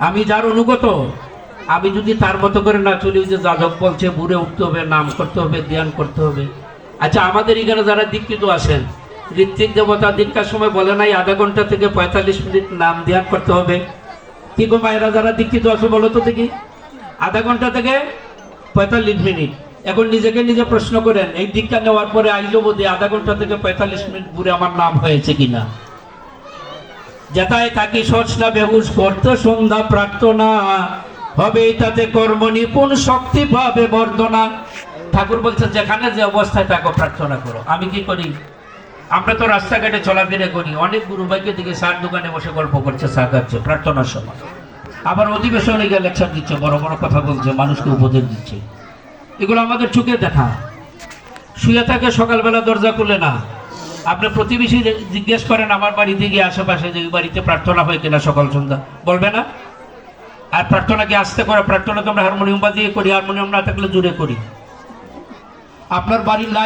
আমি যার অনুগত, আমি যদি তার মতো করে না চলি, ওই যে যাজক বলছে বুড়ে উঠতে হবে, নাম করতে হবে, ধ্যান করতে হবে। আচ্ছা, আমাদের এখানে যারা দীক্ষিত আছেন, ঋত্বিক দেবতা দীক্ষার সময় বলে নাই আধা ঘন্টা থেকে 45 মিনিট নাম ধ্যান করতে হবে? কি গো মায়েরা যারা দীক্ষিত আছে বলো তো দেখি, আধা ঘন্টা থেকে 45 মিনিট। এখন নিজেকে নিজে প্রশ্ন করেন, এই দীক্ষা নেওয়ার পরে আইলো বোধে আধা ঘন্টা থেকে 45 মিনিট ঘুরে আমার নাম হয়েছে কিনা? যেটাই থাকি সচনা বেহুশ করতে সন্ধ্যা প্রার্থনা হবে, তাতে কর্ম নিপুণ শক্তি পাবে বর্ধনা। ঠাকুর বলছেন যেখানে যে অবস্থায় থাকো প্রার্থনা করো। আমি কি করি? আমরা তো রাস্তাঘাটে চলাফেরা করি, অনেক গুরু ভাইকে দিকে চার দোকানে বসে গল্প করছে, চা খাচ্ছে প্রার্থনার সময়। আবার অধিবেশনে গিয়ে লেকচার দিচ্ছে, বড় বড় কথা বলছে, মানুষকে উপদেশ দিচ্ছে। এগুলো আমাদের চোখে দেখা। শুয়ে থাকে, সকালবেলা দরজা খুলে না। আপনি প্রতিবেশী জিজ্ঞেস করেন আমার বাড়িতে গিয়ে আশেপাশে যে বাড়িতে প্রার্থনা হয় কিনা সকাল সন্ধ্যা, বলবে না? আর প্রার্থনা কি আসতে করে? প্রার্থনা তো আমরা হারমোনিয়াম বাজিয়ে করি, হারমোনিয়াম না থাকলে জুড়ে করি। আপনার বাড়ির লাইট